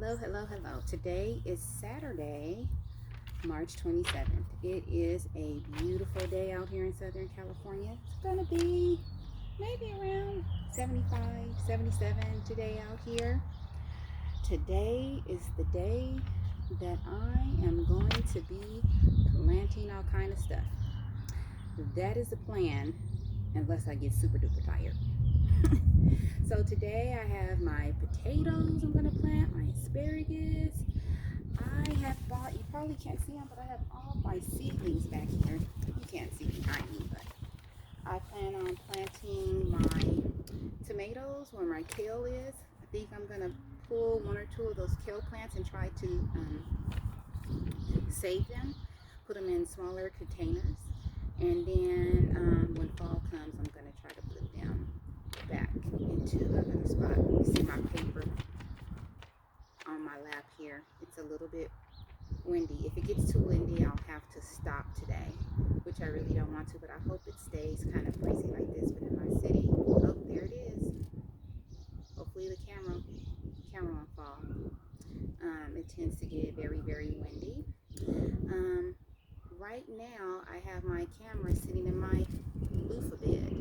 Hello. Today is Saturday, March 27th. It is a beautiful day out here in Southern California. It's gonna be maybe around 75, 77 today out here. Today is the day that I am going to be planting all kind of stuff. That is the plan, unless I get super duper tired. So today I have my potatoes I'm gonna plant, my asparagus. I have bought, you probably can't see them, but I have all my seedlings back here. You can't see behind me, but I plan on planting my tomatoes where my kale is. I think I'm gonna pull one or two of those kale plants and try to save them, put them in smaller containers, and then when fall comes, I'm gonna try to put them back into another spot. You see my paper on my lap here. It's a little bit windy. If it gets too windy, I'll have to stop today, which I really don't want to, but I hope it stays kind of breezy like this. But in my city, oh, there it is. Hopefully the camera won't fall. It tends to get very, very windy. Right now, I have my camera sitting in my loofah bed.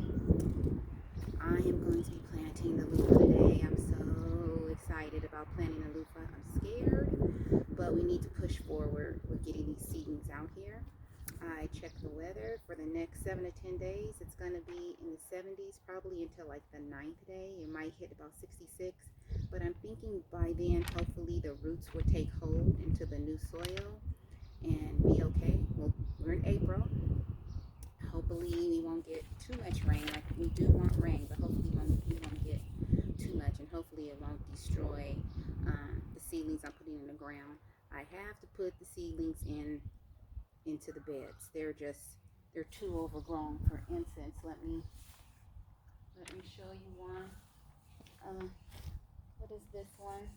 I am going to be planting the loofah today. I'm so excited about planting the loofah. I'm scared, but we need to push forward with getting these seedlings out here. I checked the weather for the next 7 to 10 days. It's going to be in the 70s probably until like the 9th day. It might hit about 66, but I'm thinking by then hopefully the roots will take hold into the new soil and be okay. Well, we're in April. Hopefully we won't get too much rain. Like, we do want rain, but hopefully we won't get too much, and hopefully it won't destroy the seedlings I'm putting in the ground. I have to put the seedlings into the beds. They're too overgrown. For instance, let me show you one. What is this one?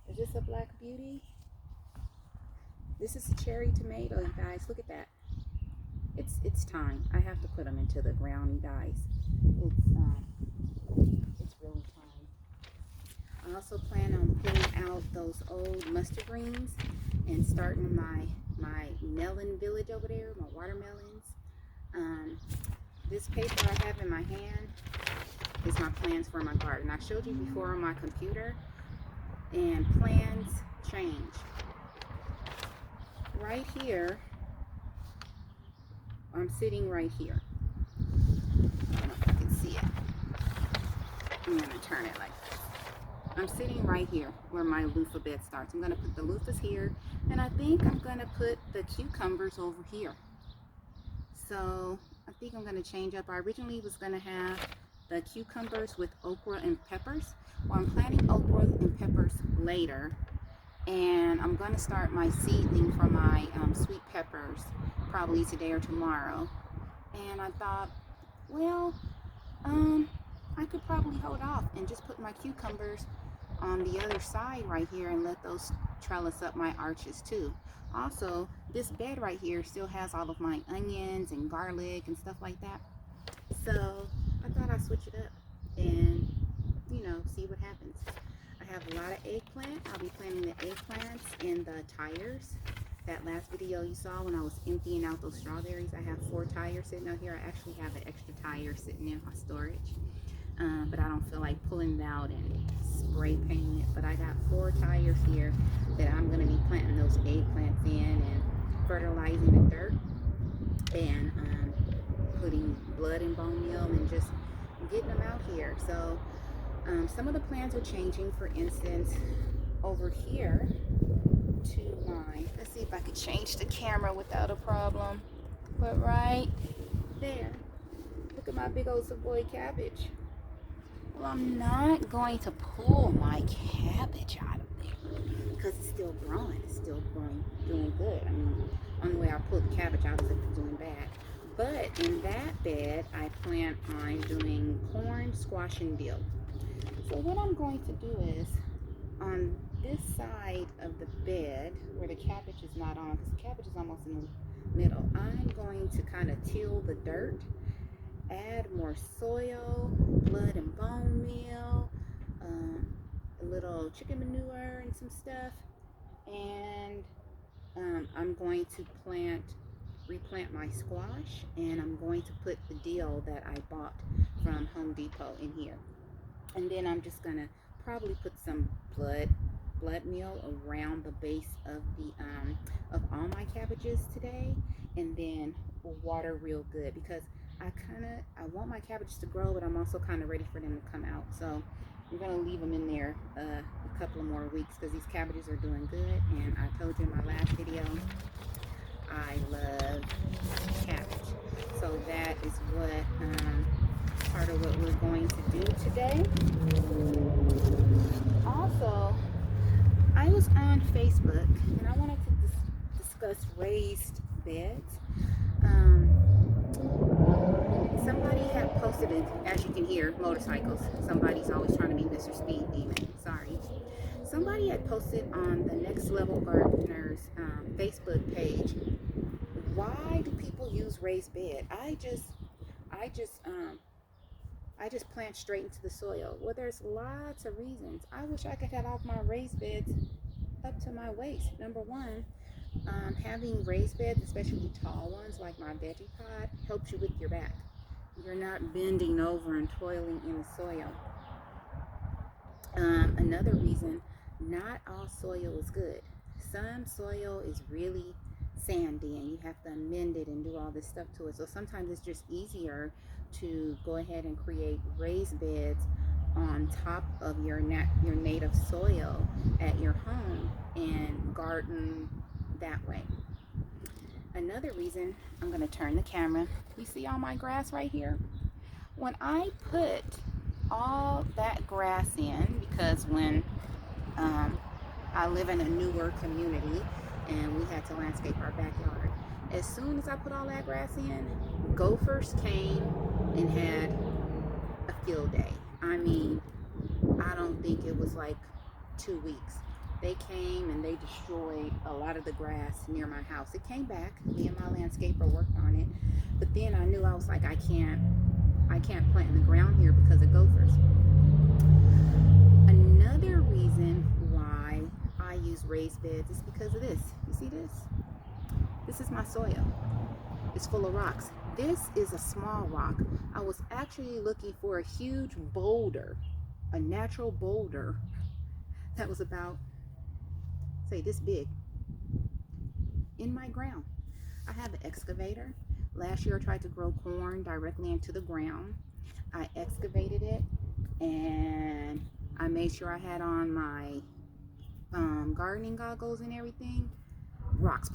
Is this a black beauty? This is a cherry tomato, you guys. Look at that. It's time. I have to put them into the ground, you guys. It's really time. I also plan on pulling out those old mustard greens and starting my melon village over there, my watermelons. This paper I have in my hand is my plans for my garden. I showed you before on my computer, and plans change. Right here, I'm sitting right here. I don't know if you can see it. I'm going to turn it like this. I'm sitting right here where my loofah bed starts. I'm going to put the loofahs here, and I think I'm going to put the cucumbers over here. So I think I'm going to change up. I originally was going to have the cucumbers with okra and peppers. Well, I'm planting okra and peppers later, and I'm going to start my seedling for my sweet peppers probably today or tomorrow. And I thought, well, I could probably hold off and just put my cucumbers on the other side right here and let those trellis up my arches too. Also, this bed right here still has all of my onions and garlic and stuff like that. So I thought I'd switch it up and, see what happens. I have a lot of eggplant. I'll be planting the eggplants in the tires. That last video you saw when I was emptying out those strawberries, I have 4 tires sitting out here. I actually have an extra tire sitting in my storage, but I don't feel like pulling it out and spray painting it. But I got 4 tires here that I'm going to be planting those eggplants in and fertilizing the dirt and putting blood and bone meal and just getting them out here. So some of the plants are changing. For instance, over here to mine. Let's see if I can change the camera without a problem. But right there, look at my big old Savoy cabbage. Well, I'm not going to pull my cabbage out of there because it's still growing. It's still growing, doing good. I mean, only way I pull the cabbage out is if it's doing bad. But in that bed, I plan on doing corn, squash, and dill. So what I'm going to do is, on this side of the bed where the cabbage is not on, because the cabbage is almost in the middle, I'm going to kind of till the dirt, add more soil, blood and bone meal, a little chicken manure and some stuff, and I'm going to replant my squash, and I'm going to put the dill that I bought from Home Depot in here. And then I'm just gonna probably put some blood meal around the base of the of all my cabbages today, and then water real good, because I want my cabbages to grow, but I'm also kind of ready for them to come out. So I'm gonna leave them in there a couple of more weeks, because these cabbages are doing good. And I told you in my last video, I love cabbage. So that is what part of what we're going to do today. Also, I was on Facebook and I wanted to discuss raised beds. Somebody had posted it, as you can hear, motorcycles. Somebody's always trying to be Mr. Speed Demon. Sorry. Somebody had posted on the Next Level Gardeners Facebook page, why do people use raised bed? I just plant straight into the soil. Well, there's lots of reasons. I wish I could have all my raised beds up to my waist. Number one, having raised beds, especially tall ones like my veggie pod, helps you with your back. You're not bending over and toiling in the soil. Another reason, not all soil is good. Some soil is really sandy and you have to amend it and do all this stuff to it. So sometimes it's just easier to go ahead and create raised beds on top of your native soil at your home and garden that way. Another reason, I'm going to turn the camera. You see all my grass right here? When I put all that grass in, because when I live in a newer community and we had to landscape our backyard, as soon as I put all that grass in, gophers came and had a field day. I mean, I don't think it was like 2 weeks. They came and they destroyed a lot of the grass near my house. It came back. Me and my landscaper worked on it. But then I knew, I was like, I can't plant in the ground here because of gophers. Another reason why I use raised beds is because of this. You see this? This is my soil. It's full of rocks. This is a small rock. I was actually looking for a huge boulder, a natural boulder that was about, say, this big in my ground. I have an excavator. Last year I tried to grow corn directly into the ground. I excavated it and I made sure I had on my gardening goggles and everything. Rocks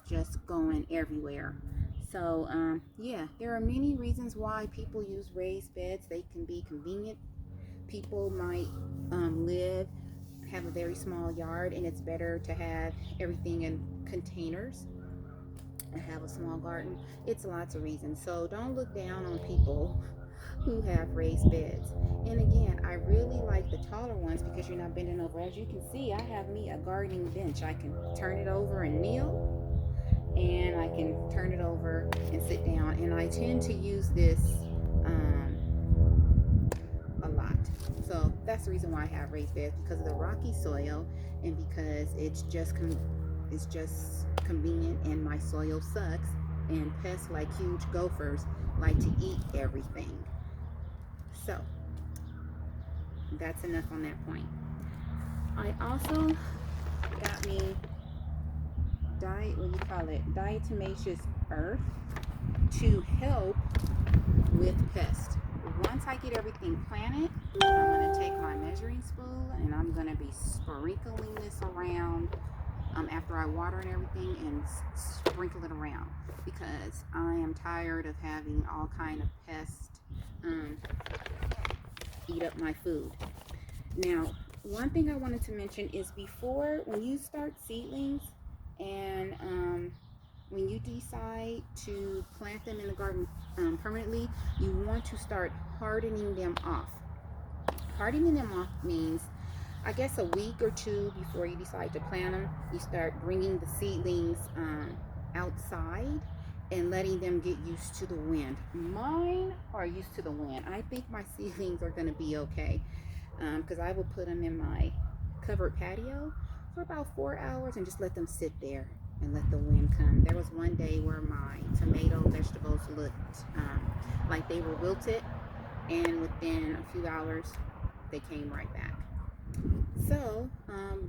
just going everywhere. So yeah, there are many reasons why people use raised beds. They can be convenient. People might have a very small yard and it's better to have everything in containers and have a small garden. It's lots of reasons. So don't look down on people who have raised beds. And again, I really like the taller ones because you're not bending over. As you can see, I have me a gardening bench. I can turn it over and kneel, and I can turn it over and sit down. And I tend to use this a lot. So that's the reason why I have raised beds, because of the rocky soil and because it's just convenient, and my soil sucks and pests like huge gophers like to eat everything. So that's enough on that point. I also got me diatomaceous earth to help with pests. Once I get everything planted, I'm going to take my measuring spool and I'm going to be sprinkling this around after I water and everything, and sprinkle it around, because I am tired of having all kind of pests eat up my food. Now, one thing I wanted to mention is, before, when you start seedlings and when you decide to plant them in the garden permanently, you want to start hardening them off. Hardening them off means, I guess, a week or two before you decide to plant them, you start bringing the seedlings outside and letting them get used to the wind. Mine are used to the wind. I think my seedlings are going to be okay. because I will put them in my covered patio for about 4 hours and just let them sit there and let the wind come. There was one day where my tomato vegetables looked like they were wilted, and within a few hours they came right back. So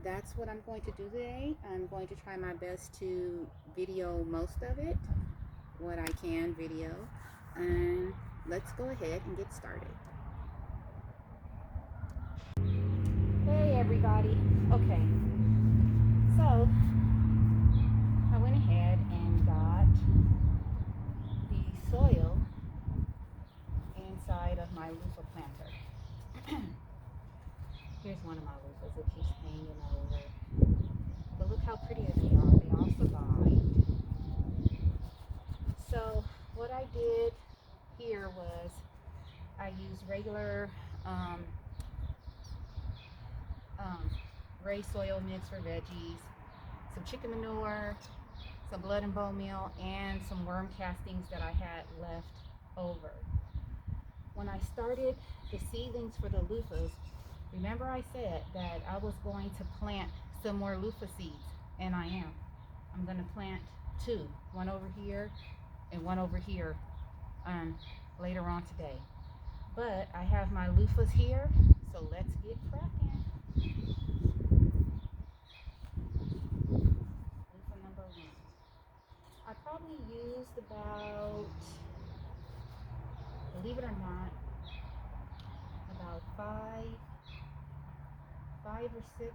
that's what I'm going to do today. I'm going to try my best to video most of it, what I can video, and let's go ahead and get started. Hey everybody. Okay, so I went ahead and got the soil inside of my loofah planter. Here's one of my loofahs that keeps hanging over. But look how pretty they are. They all survived. So what I did here was I used regular raised soil mix for veggies, some chicken manure, some blood and bone meal, and some worm castings that I had left over. When I started the seedlings for the loofahs, remember I said that I was going to plant some more loofah seeds, and I am. I'm going to plant two, one over here and one over here later on today. But I have my loofahs here, so let's get cracking. Loofah number 1. I probably used about, believe it or not, about five or six,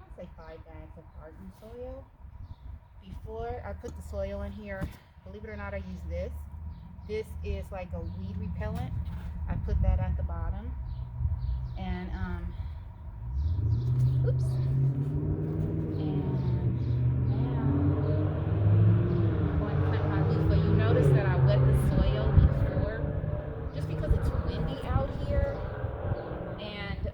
I'd say 5 bags of garden soil. Before I put the soil in here, believe it or not, I use this. This is like a weed repellent. I put that at the bottom. And, oops. And now, I'm going to plant my loofah. You notice that I wet the soil before, just because it's windy out here. And,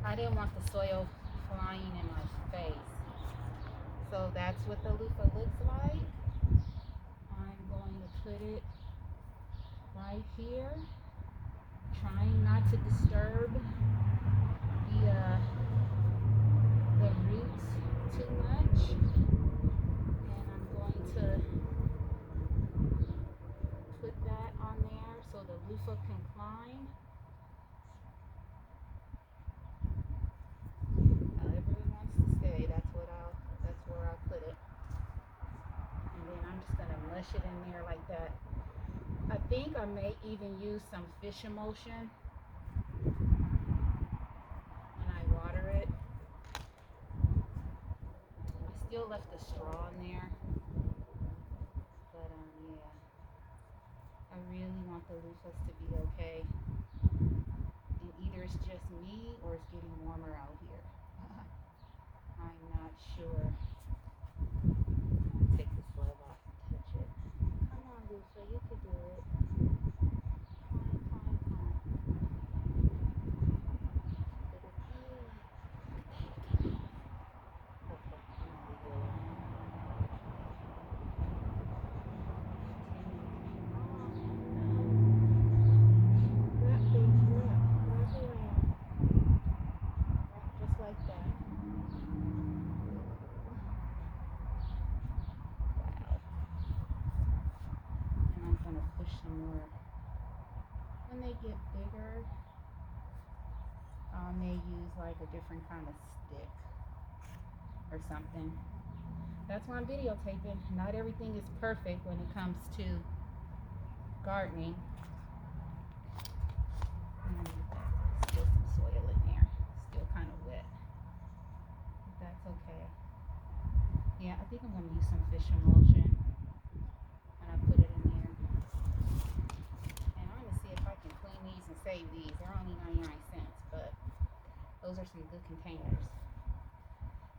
I didn't want the soil flying in my face. So that's what the loofah looks like. I'm going to put it right here, trying not to disturb the roots too much. And I'm going to put that on there so the loofah can climb. However it wants to stay, that's where I'll put it. And then I'm just gonna mush it in there like that. I think I may even use some fish emulsion when I water it. I still left the straw in there, but yeah, I really want the loofahs to be okay. And either it's just me or it's getting warmer out here. I'm not sure. I'll take this glove off and touch it. Come on, Lufa, you can do it. Climb. Just like that. Push some more. When they get bigger, I may use like a different kind of stick or something. That's why I'm videotaping. Not everything is perfect when it comes to gardening. Still some soil in there. Still kind of wet. But that's okay. Yeah, I think I'm going to use some fish emulsion. And I put it in there. And save these. They're only 99 cents, but those are some good containers.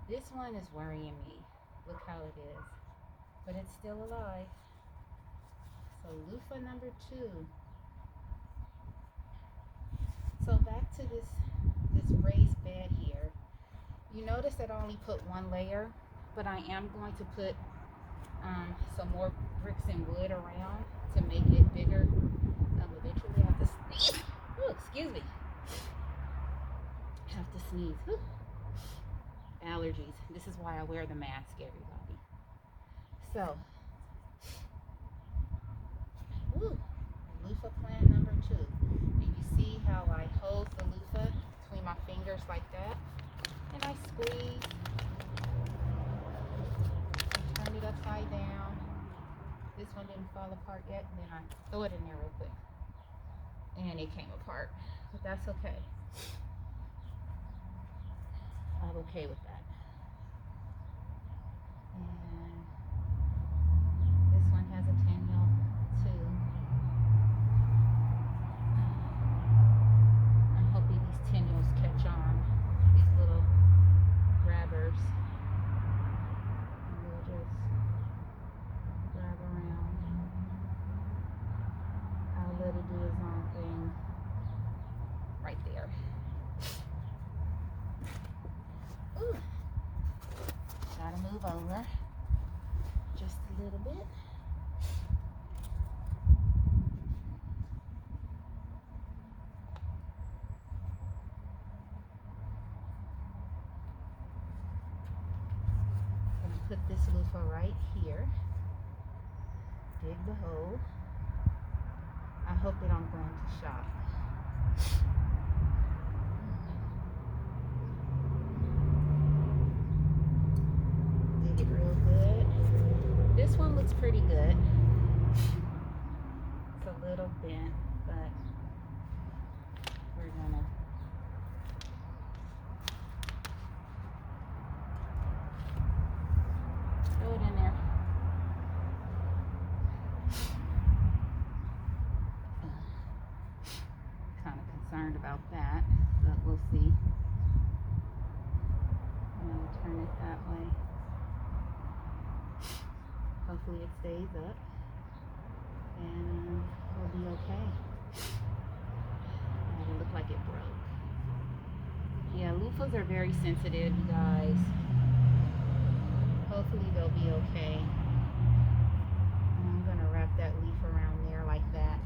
This one is worrying me. Look how it is. But it's still alive. So loofah number 2. So back to this raised bed here. You notice that I only put one layer, but I am going to put some more bricks and wood around to make it bigger. Eventually I have to Oh, excuse me. I have to sneeze. Whew. Allergies. This is why I wear the mask, everybody. So, ooh, loofah plant number 2. And you see how I hold the loofah between my fingers like that, and I squeeze and turn it upside down. This one didn't fall apart yet, and then I throw it in there real quick, and it came apart, but that's okay. I'm okay with that. And this one has a 10-mil too. I'm hoping these 10-mils catch on, these little grabbers. And we'll just grab around. I'll let it do its own thing right there. Ooh. Gotta move over just a little bit. Gonna put this loofah right here. Dig the hole. I hope it don't go into shock. Dig it real good. This one looks pretty good. It's a little bent, but we're gonna throw it in there. Kind of concerned about that, but we'll see. I'm gonna turn it that way. Hopefully it stays up, and we'll be okay. It looked like it broke. Yeah, loofahs are very sensitive, you guys. Hopefully they'll be okay. And I'm gonna wrap that leaf around there like that.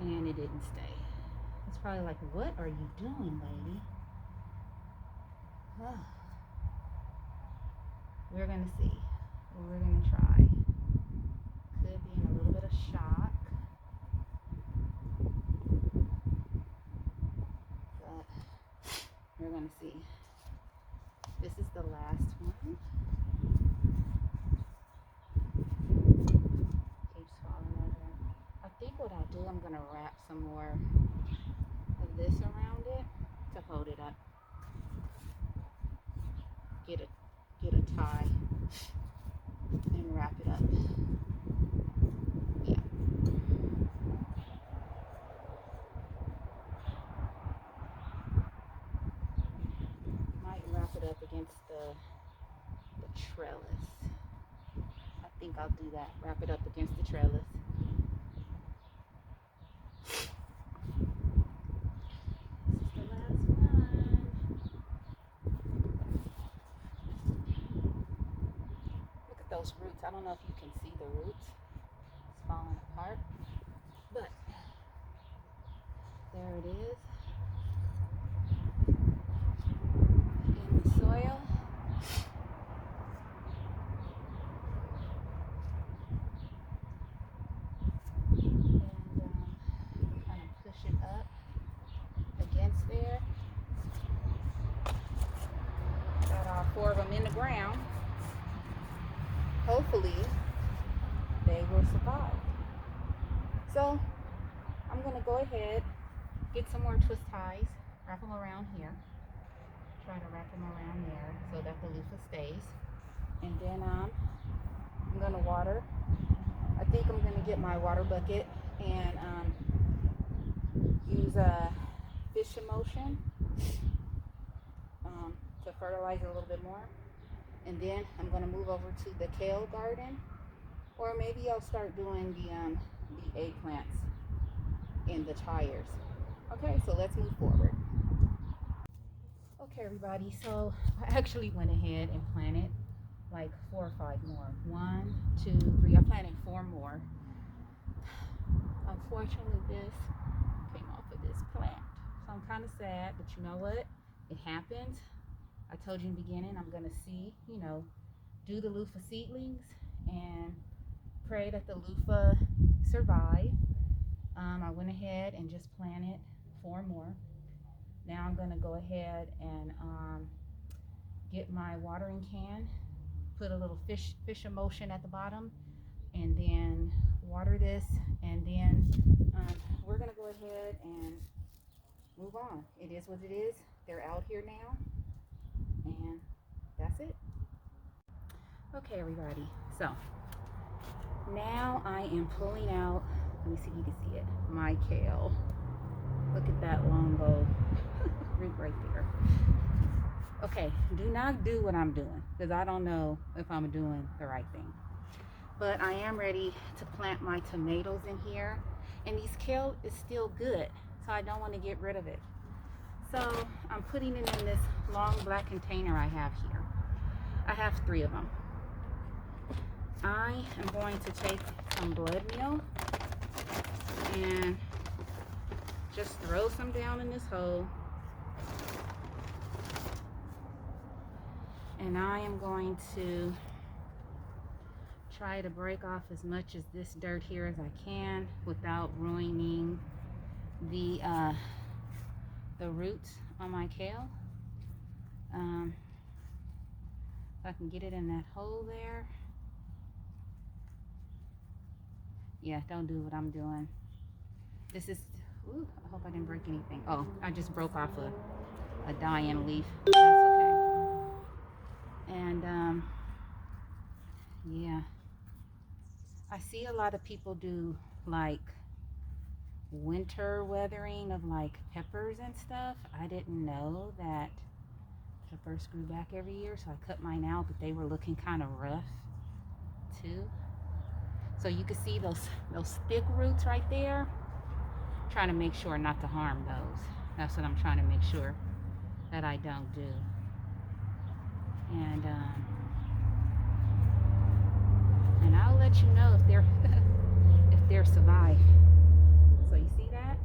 And it didn't stay. It's probably like, what are you doing, lady? Oh. We're gonna see. We're gonna try. Could be in a little bit of shock. But we're gonna see. This is the last one. Keeps falling over. I think what I'll do, I'm gonna wrap some more of this around it to hold it up. Get a tie and wrap it up. Yeah. Might wrap it up against the trellis. I think I'll do that. Wrap it up against the trellis. Those roots, I don't know if you can see the roots. It's falling apart, but there it is in the soil. And kind of push it up against there. Got all 4 of them in the ground. Hopefully they will survive. So I'm gonna go ahead, get some more twist ties, wrap them around here. Try to wrap them around there so that the loofah stays. And then I'm gonna water. I think I'm gonna get my water bucket and use a fish emulsion to fertilize it a little bit more. And then I'm going to move over to the kale garden, or maybe I'll start doing the eggplants in the tires. Okay, so let's move forward. Okay, everybody, so I actually went ahead and planted like 4 or 5 more. 1, 2, 3. I planted 4 more. unfortunately this came off of this plant. So I'm kind of sad, but you know what? It happened. I told you in the beginning, I'm going to see, do the loofah seedlings and pray that the loofah survive. I went ahead and just planted 4 more. Now I'm going to go ahead and get my watering can, put a little fish emulsion at the bottom, and then water this, and then we're going to go ahead and move on. It is what it is. They're out here now, and that's it. Okay, everybody, so now I am pulling out, let me see if you can see it, my kale. Look at that longbow root right there. Okay, do not do what I'm doing, because I don't know if I'm doing the right thing. But I am ready to plant my tomatoes in here, and these kale is still good, so I don't want to get rid of it. So I'm putting it in this long black container I have here. I have 3 of them. I am going to take some blood meal and just throw some down in this hole. And I am going to try to break off as much of this dirt here as I can without ruining the roots on my kale. If I can get it in that hole there. Yeah, don't do what I'm doing. This is, ooh, I hope I didn't break anything. Oh, I just broke off a dying leaf. That's okay. And yeah, I see a lot of people do like winter weathering of like peppers and stuff. I didn't know that peppers grew back every year, so I cut mine out, but they were looking kind of rough too. So you can see those thick roots right there. Trying to make sure not to harm those. That's what I'm trying to make sure that I don't do. And I'll let you know if they're survive. So you see that?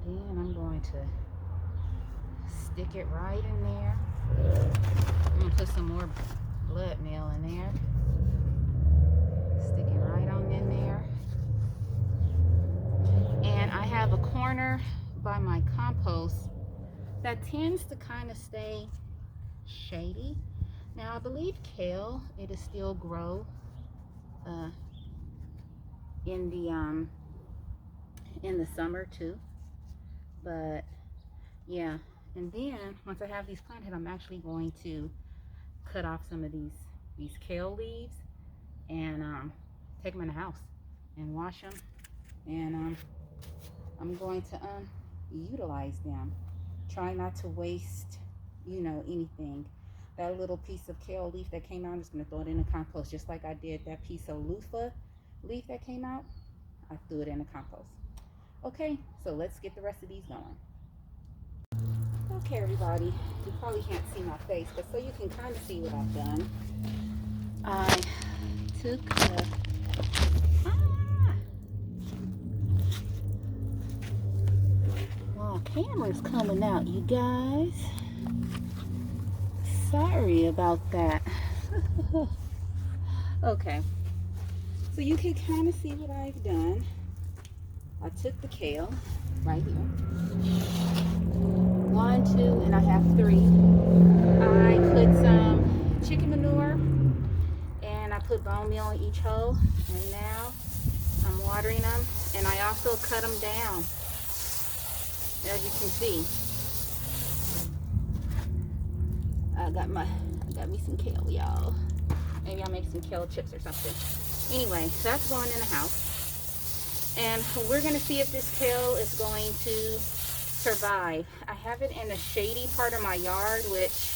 Then I'm going to stick it right in there. I'm gonna put some more blood meal in there. Stick it right on in there. And I have a corner by my compost that tends to kind of stay shady. Now I believe kale, it'll still grow in the summer too. But yeah, and then once I have these planted, I'm actually going to cut off some of these kale leaves and take them in the house and wash them, and I'm going to utilize them. Try not to waste, anything. That little piece of kale leaf that came out, I'm just going to throw it in the compost, just like I did that piece of loofah leaf that came out. I threw it in the compost. Okay, so let's get the rest of these going. Okay, everybody, you probably can't see my face, but so you can kind of see what I've done. I took the camera's coming out, you guys. Sorry about that. Okay, so you can kind of see what I've done. I took the kale right here. 1, 2, and I have 3. I put some chicken manure and I put bone meal in each hole, and now I'm watering them, and I also cut them down, as you can see. I got me some kale, y'all. Maybe I'll make some kale chips or something. Anyway, so that's going in the house, and we're gonna see if this kale is going to survive. I have it in a shady part of my yard, which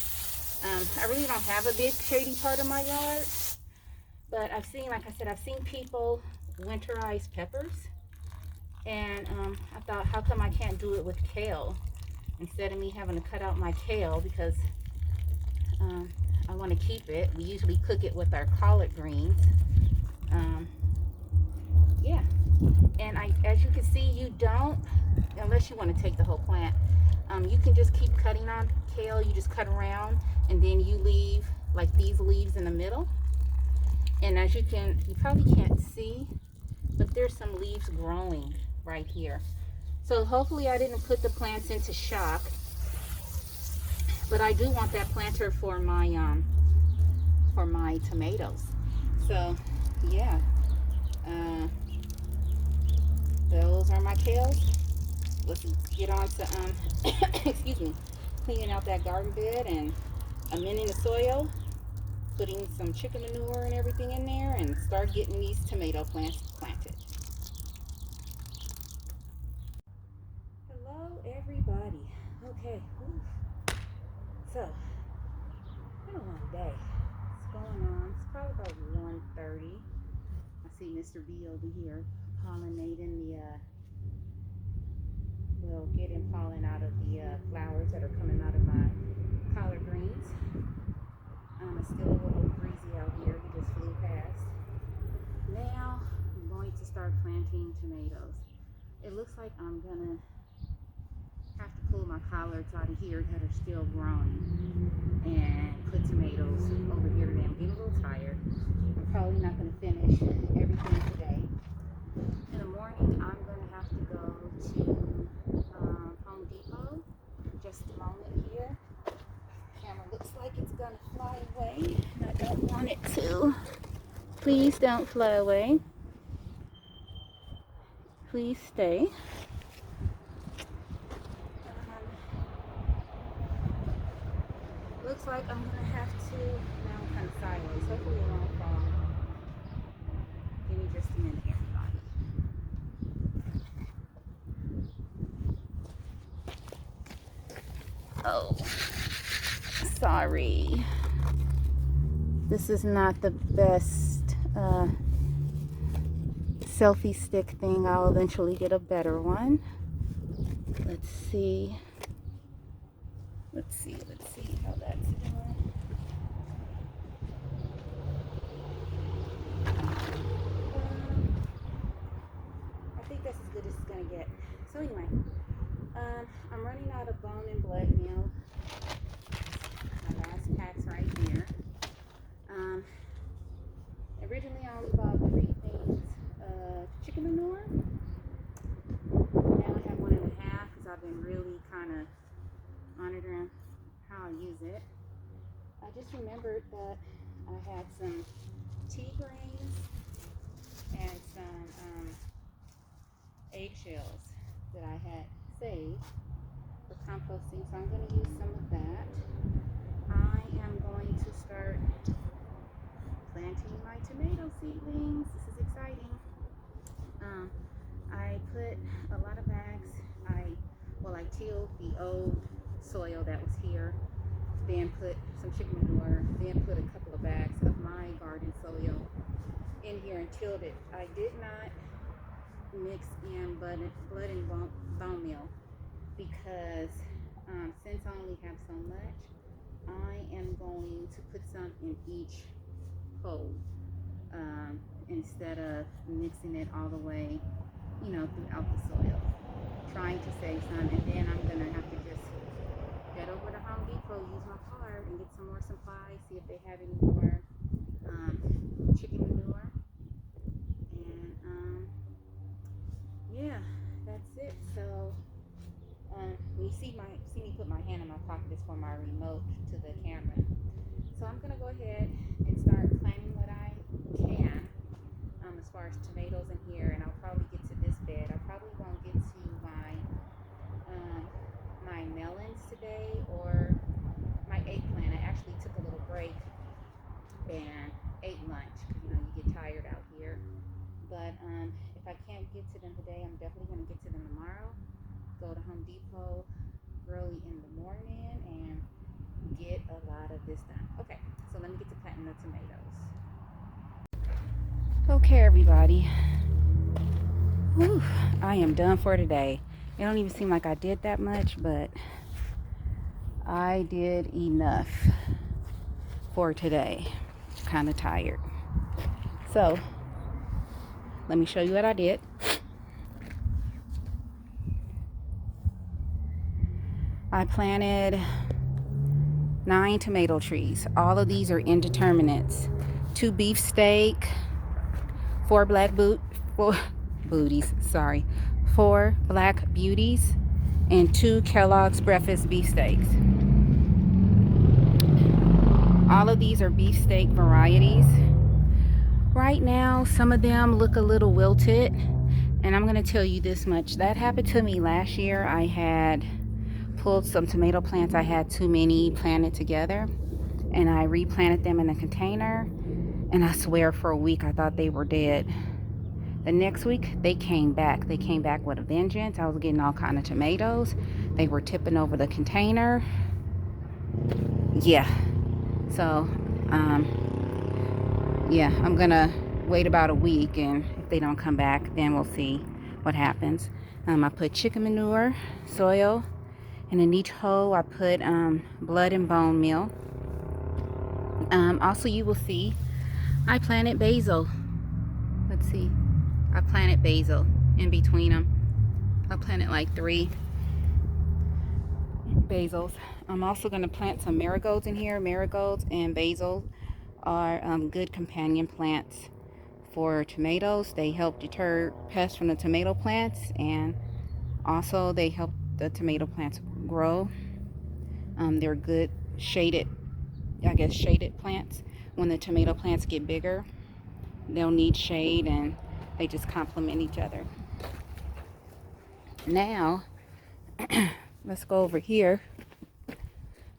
I really don't have a big shady part of my yard, but I've seen, like I said, I've seen people winterize peppers, and I thought, how come I can't do it with kale instead of me having to cut out my kale, because I want to keep it. We usually cook it with our collard greens. Yeah, And as you can see, you don't, unless you want to take the whole plant, you can just keep cutting on kale. You just cut around, and then you leave like these leaves in the middle. And as you probably can't see, but there's some leaves growing right here. So hopefully I didn't put the plants into shock, but I do want that planter for my tomatoes. So yeah, those are my kales. Let's get on to excuse me, cleaning out that garden bed and amending the soil, putting some chicken manure and everything in there, and start getting these tomato plants planted. Hello everybody. Okay, so been a long day. What's going on? It's probably about 1:30. I see Mr. B over here pollinating getting pollen out of the flowers that are coming out of my collard greens. It's still a little breezy out here. We just flew past. Now I'm going to start planting tomatoes. It looks like I'm gonna have to pull my collards out of here that are still growing and put tomatoes over here today. I'm getting a little tired. I'm probably not going to finish everything today. In the morning, I'm going to have to go to Home Depot. Just a moment here. Camera looks like it's going to fly away, and I don't want it to. Please don't fly away. Please stay. Looks like I'm going to have to, now I'm kind of sideways, hopefully it won't fall. Give me just a minute, everybody. Oh, sorry. This is not the best selfie stick thing. I'll eventually get a better one. Let's see how that's doing. I think that's as good as it's gonna get. So anyway, I'm running out of bone and blood meal. My last pack's right here. Originally I only bought 3 things of chicken manure. Now I have 1.5 because I've been really kind of monitoring how I use it. I just remembered that I had some tea grains and some eggshells that I had saved for composting, so I'm going to use some of that. I am going to start planting my tomato seedlings. This is exciting. I put a lot of bags. I tilled the old soil that was here, then put some chicken manure, then put a couple of bags of my garden soil in here and tilled it. I did not mix in blood and bone meal because since I only have so much, I am going to put some in each hole instead of mixing it all the way, throughout the soil. Trying to save some, and then I'm gonna have to just head over to Home Depot, use my card, and get some more supplies. See if they have any more chicken manure. And yeah, that's it. So when you see me put my hand in my pocket, it's for my remote to the camera. So I'm gonna go ahead and start planting what I can as far as tomatoes in here, and I'll probably get to this bed. I probably won't get to my melons today or my eggplant. I actually took a little break and ate lunch because you get tired out here. But if I can't get to them today, I'm definitely going to get to them tomorrow. Go to Home Depot early in the morning and get a lot of this done. Okay, so let me get to planting the tomatoes. Okay, everybody. Whew, I am done for today. It don't even seem like I did that much, but I did enough for today. Kind of tired. So let me show you what I did. I planted 9 tomato trees. All of these are indeterminates. 2 beefsteak, 4 4 black beauties, and 2 Kellogg's breakfast beefsteaks. All of these are beefsteak varieties. Right now, some of them look a little wilted, and I'm going to tell you this much. That happened to me last year. I had pulled some tomato plants. I had too many planted together, and I replanted them in a container, and I swear for a week I thought they were dead. The next week they came back. They came back with a vengeance. I was getting all kind of tomatoes. They were tipping over the container. Yeah. So yeah, I'm gonna wait about a week, and if they don't come back, then we'll see what happens. I put chicken manure, soil, and in each hole I put blood and bone meal. Also, you will see I planted basil. Let's see. I planted basil in between them. I planted like 3 basils. I'm also going to plant some marigolds in here. Marigolds and basil are good companion plants for tomatoes. They help deter pests from the tomato plants, and also they help the tomato plants grow. They're good shaded plants. When the tomato plants get bigger, they'll need shade, and they just complement each other. Now, let's go over here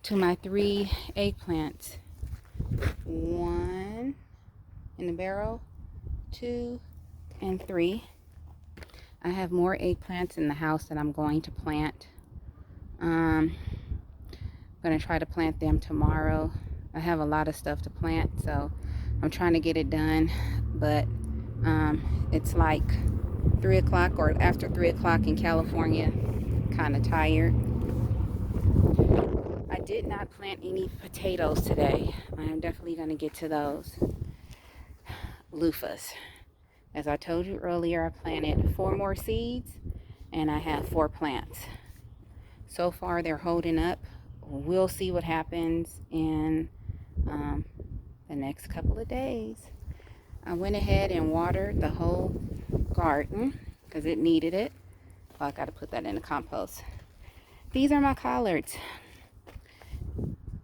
to my 3 eggplants. 1 in the barrel, 2, and 3. I have more eggplants in the house that I'm going to plant. I'm going to try to plant them tomorrow. I have a lot of stuff to plant, so I'm trying to get it done, but it's like 3 o'clock or after 3 o'clock in California. Kind of tired. I did not plant any potatoes today. I am definitely going to get to those. Loofahs. As I told you earlier, I planted 4 more seeds, and I have 4 plants. So far, they're holding up. We'll see what happens in the next couple of days. I went ahead and watered the whole garden because it needed it. Well, I got to put that in the compost. These are my collards.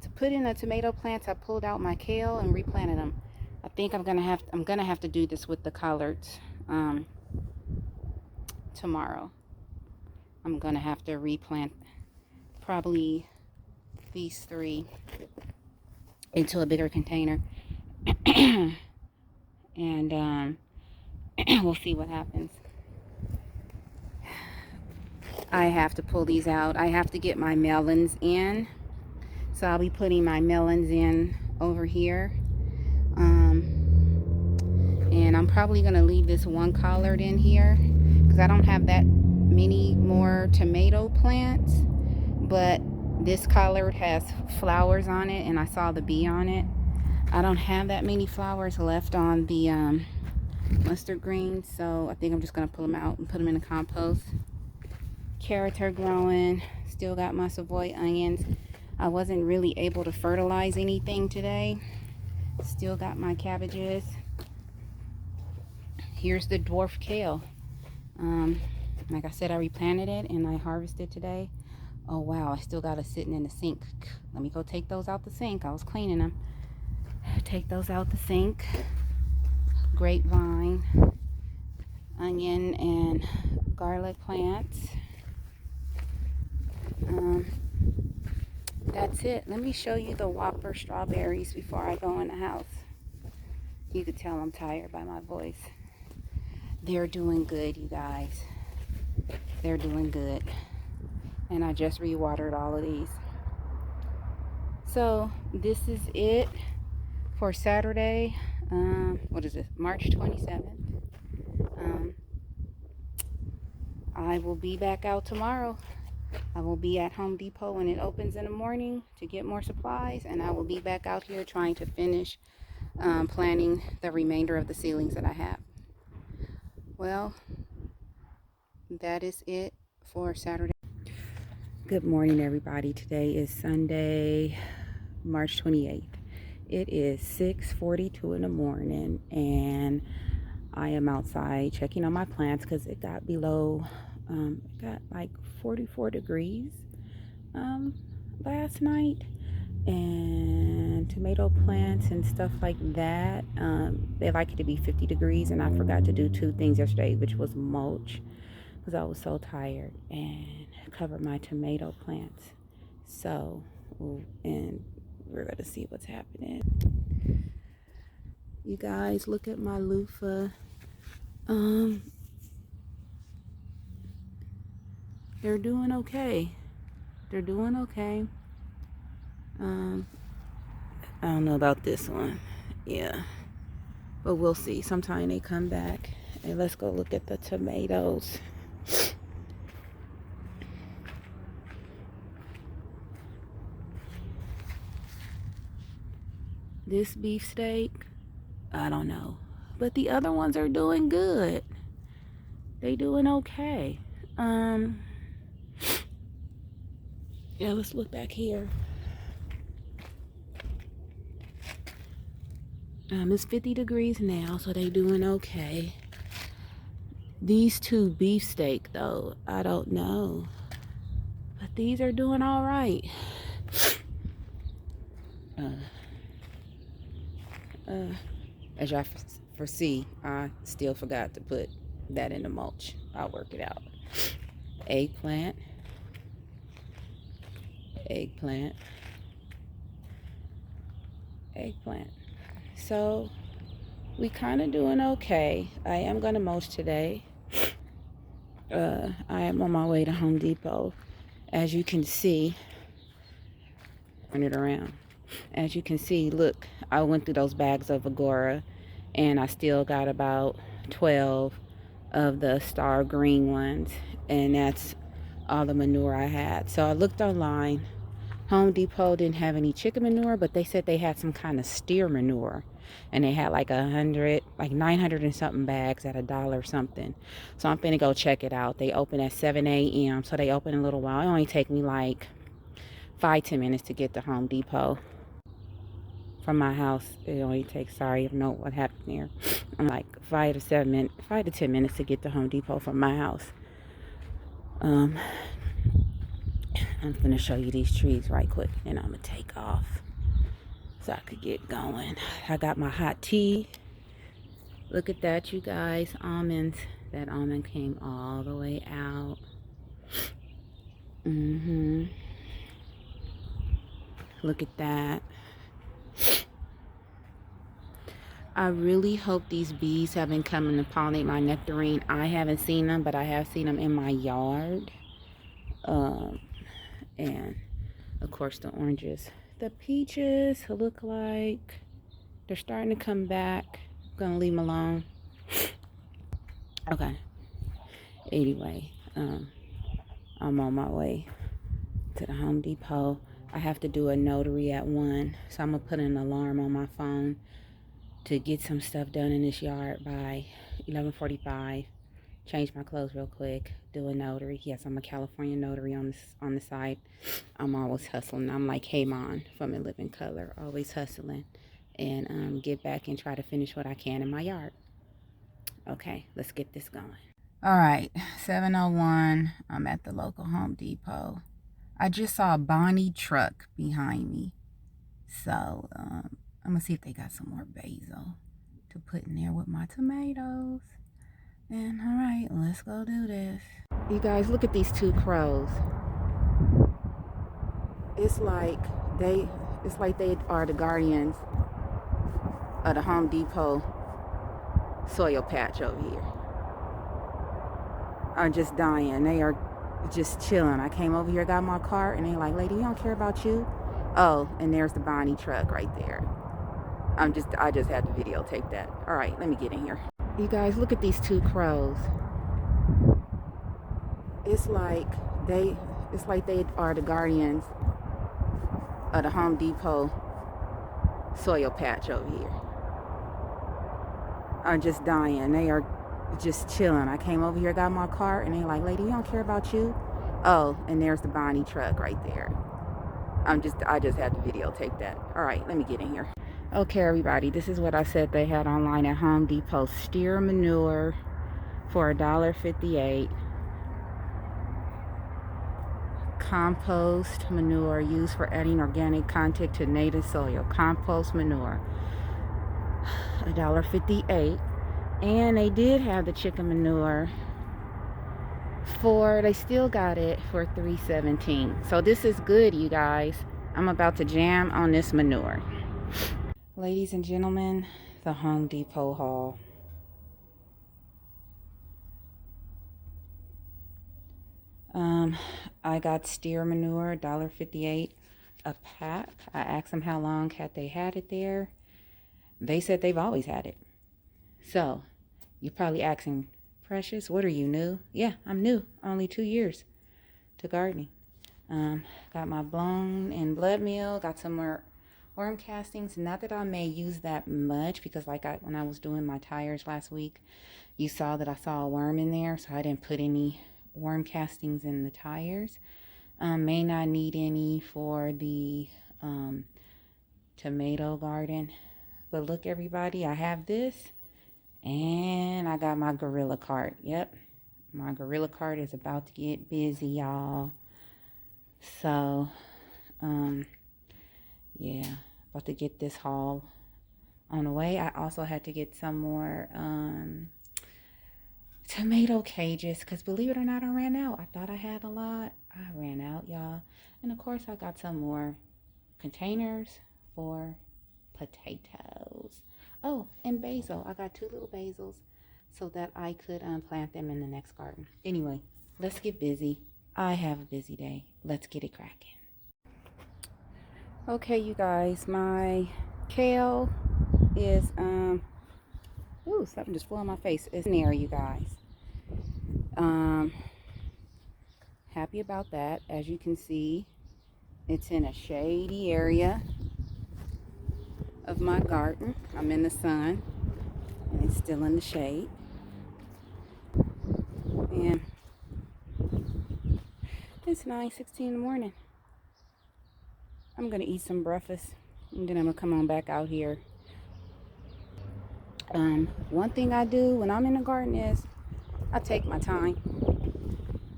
To put in the tomato plants, I pulled out my kale and replanted them. I think I'm gonna have to do this with the collards tomorrow. I'm gonna have to replant probably these 3 into a bigger container, and we'll see what happens. I have to pull these out. I have to get my melons in, so I'll be putting my melons in over here. And I'm probably going to leave this 1 collard in here because I don't have that many more tomato plants, but this collard has flowers on it, and I saw the bee on it. I don't have that many flowers left on the mustard greens, so I think I'm just going to pull them out and put them in the compost. Carrots are growing. Still got my Savoy onions. I wasn't really able to fertilize anything today. Still got my cabbages. Here's the dwarf kale. Like I said, I replanted it and I harvested today. Oh wow, I still got it sitting in the sink. Let me go take those out the sink. I was cleaning them. Take those out the sink. Grapevine, onion and garlic plants. That's it. Let me show you the Whopper strawberries before I go in the house. You could tell I'm tired by my voice. They're doing good, you guys. They're doing good. And I just rewatered all of these. So this is it for Saturday. What is it? March 27th. I will be back out tomorrow. I will be at Home Depot when it opens in the morning to get more supplies, and I will be back out here trying to finish planting the remainder of the ceilings that I have. Well, that is it for Saturday. Good morning, everybody. Today is Sunday, March 28th. It is 6:42 in the morning, and I am outside checking on my plants because it got below, it got like 44 degrees last night. And tomato plants and stuff like that, they like it to be 50 degrees, and I forgot to do two things yesterday, which was mulch because I was so tired, and cover my tomato plants. So, and we're gonna see what's happening. You guys, look at my loofah. They're doing okay. They're doing okay. I don't know about this one. Yeah, but we'll see. Sometime they come back. And let's go look at the tomatoes. This beefsteak, I don't know. But the other ones are doing good. They doing okay. Yeah, let's look back here. It's 50 degrees now, so they doing okay. These two beefsteak, though, I don't know. But these are doing all right. As y'all foresee, I still forgot to put that in the mulch. I'll work it out. Eggplant. Eggplant. Eggplant. So we kind of doing okay. I am gonna mulch today. I am on my way to Home Depot. As you can see, turn it around. As you can see, look, I went through those bags of Agora, and I still got about 12 of the star green ones, and that's all the manure I had. So I looked online. Home Depot didn't have any chicken manure, but they said they had some kind of steer manure, and they had like 900 and something bags at $1 something. So I'm finna go check it out. They open at 7 a.m. so they open in a little while. It only take me like 5-10 minutes to get to Home Depot from my house. It only takes, sorry, I don't know what happened there. I'm like 5 to 10 minutes to get to Home Depot from my house. I'm gonna show you these trees right quick, and I'm gonna take off so I could get going. I got my hot tea. Look at that, you guys. Almonds. That almond came all the way out. Look at that. I really hope these bees have been coming to pollinate my nectarine. I haven't seen them, but I have seen them in my yard. And of course the oranges. The peaches look like they're starting to come back. I'm gonna leave them alone. Okay. Anyway, I'm on my way to the Home Depot. I have to do a notary at 1, so I'm gonna put an alarm on my phone to get some stuff done in this yard by 11:45. Change my clothes real quick, do a notary. Yes, I'm a California notary on the site. I'm always hustling. I'm like Haymon from In Living Color, always hustling, and get back and try to finish what I can in my yard. Okay, let's get this going. All right, 7:01. I'm at the local Home Depot. I just saw a Bonnie truck behind me, so I'm gonna see if they got some more basil to put in there with my tomatoes. And all right, let's go do this. You guys, look at these two crows. It's like they are the guardians of the Home Depot soil patch over here. Are just dying. They are just chilling. I came over here, got my car, and they're like, "Lady, we don't care about you." Oh, and there's the Bonnie truck right there. I just had to videotape that. All right, let me get in here. You guys, look at these two crows. It's like they are the guardians of the Home Depot soil patch over here. Are just dying. They are just chilling. I came over here, got my car, and they're like, lady, we don't care about you. Oh, and there's the Bonnie truck right there. I just had to videotape that. All right, let me get in here. Okay, everybody, this is what I said they had online at Home Depot. Steer manure for $1.58. Compost manure used for adding organic content to native soil. Compost manure, $1.58. And they did have the chicken manure they still got it for $3.17. So this is good, you guys. I'm about to jam on this manure. Ladies and gentlemen, the Home Depot haul. I got steer manure, $1.58 a pack. I asked them how long had they had it there. They said they've always had it. So, you're probably asking, Precious, what are you, new? Yeah, I'm new. Only 2 years to gardening. Got my blown and blood meal. Got some more worm castings. Not that I may use that much, because when I was doing my tires last week, you saw that I saw a worm in there, so I didn't put any worm castings in the tires. May not need any for the tomato garden. But look, everybody, I have this, and I got my Gorilla cart. Yep, my Gorilla cart is about to get busy, y'all. So, yeah, about to get this haul on the way. I also had to get some more tomato cages, because believe it or not, I ran out. I thought I had a lot. I ran out, y'all. And of course, I got some more containers for potatoes. Oh, and basil. I got 2 little basils so that I could plant them in the next garden. Anyway, let's get busy. I have a busy day. Let's get it cracking. Okay, you guys, my kale is ooh, something just flew on my face. It's in there, you guys. Happy about that. As you can see, it's in a shady area of my garden. I'm in the sun, and it's still in the shade. And it's 9:16 in the morning. I'm gonna eat some breakfast, and then I'm gonna come on back out here. One thing I do when I'm in the garden is I take my time.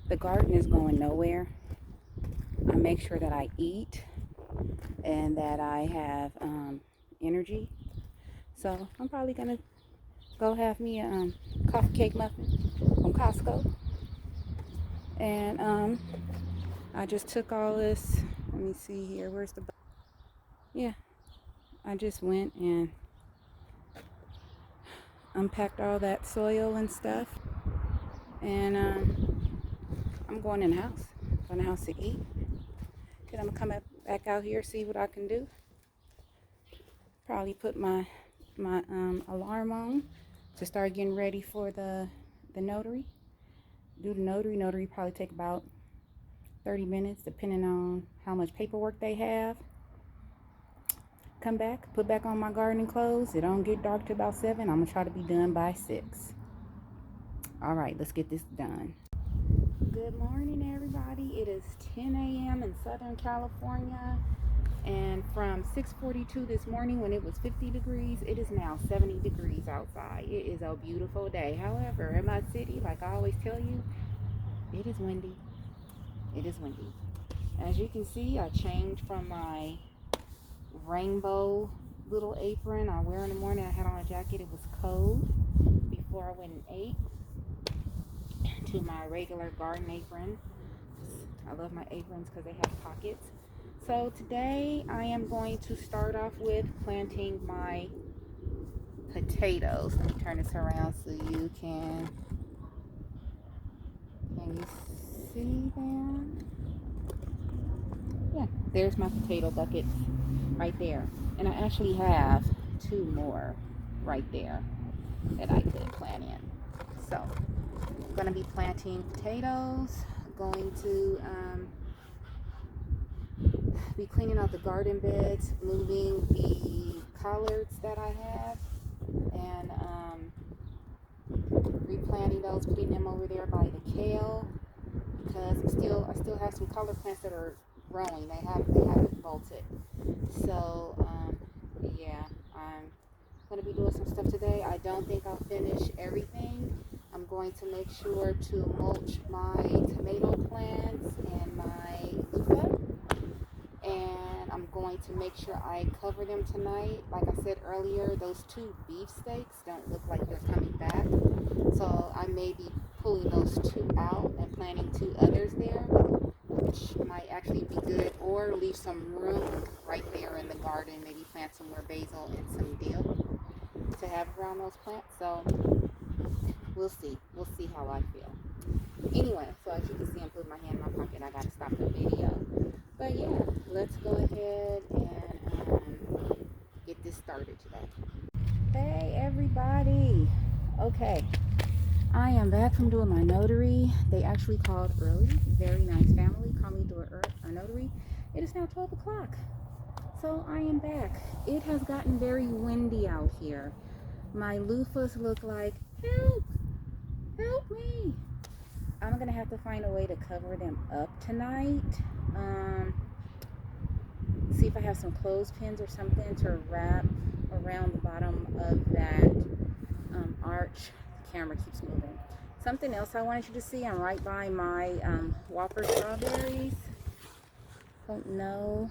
The garden is going nowhere. I make sure that I eat and that I have energy. So I'm probably gonna go have me a coffee cake muffin from Costco. And I just took all this. Let me see here. Where's the? Yeah, I just went and unpacked all that soil and stuff, and I'm going in the house. Going in the house to eat. Then I'm gonna come back out here, see what I can do. Probably put my alarm on to start getting ready for the notary. Do the notary. Notary probably take about 30 minutes, depending on how much paperwork they have. Come back, put back on my gardening clothes. It don't get dark till about 7. I'm gonna try to be done by 6. All right, let's get this done. Good morning, everybody. It is 10 a.m. in Southern California, and from 6:42 this morning, when it was 50 degrees, it is now 70 degrees outside. It is a beautiful day. However, in my city, like I always tell you, it is windy. It is windy. As you can see, I changed from my rainbow little apron I wear in the morning. I had on a jacket. It was cold before I went and ate, to my regular garden apron. I love my aprons because they have pockets. So today I am going to start off with planting my potatoes. Let me turn this around so you can you see them? Yeah, there's my potato buckets right there. And I actually have 2 more right there that I could plant in. So I'm going to be planting potatoes. I'm going to be cleaning out the garden beds, moving the collards that I have, and replanting those, putting them over there by the kale, because I still have some color plants that are growing. They haven't bolted. So yeah, I'm going to be doing some stuff today. I don't think I'll finish everything. I'm going to make sure to mulch my tomato plants and my loofah, and I'm going to make sure I cover them tonight. Like I said earlier, those 2 beef steaks don't look like they're coming back, so I may be pulling those 2 out and planting 2 others there, which might actually be good, or leave some room right there in the garden, maybe plant some more basil and some dill to have around those plants. So we'll see how I feel. Anyway, so as you can see, I'm putting my hand in my pocket. I gotta stop the video, but yeah, let's go ahead and get this started today. Hey everybody, okay, I am back from doing my notary. They actually called early. Very nice family called me to do a notary. It is now 12 o'clock, so I am back. It has gotten very windy out here. My loofahs look like, help me. I'm gonna have to find a way to cover them up tonight. See if I have some clothespins or something to wrap around the bottom of that arch. The camera keeps moving. Something else I wanted you to see, I'm right by my Whopper strawberries. Don't know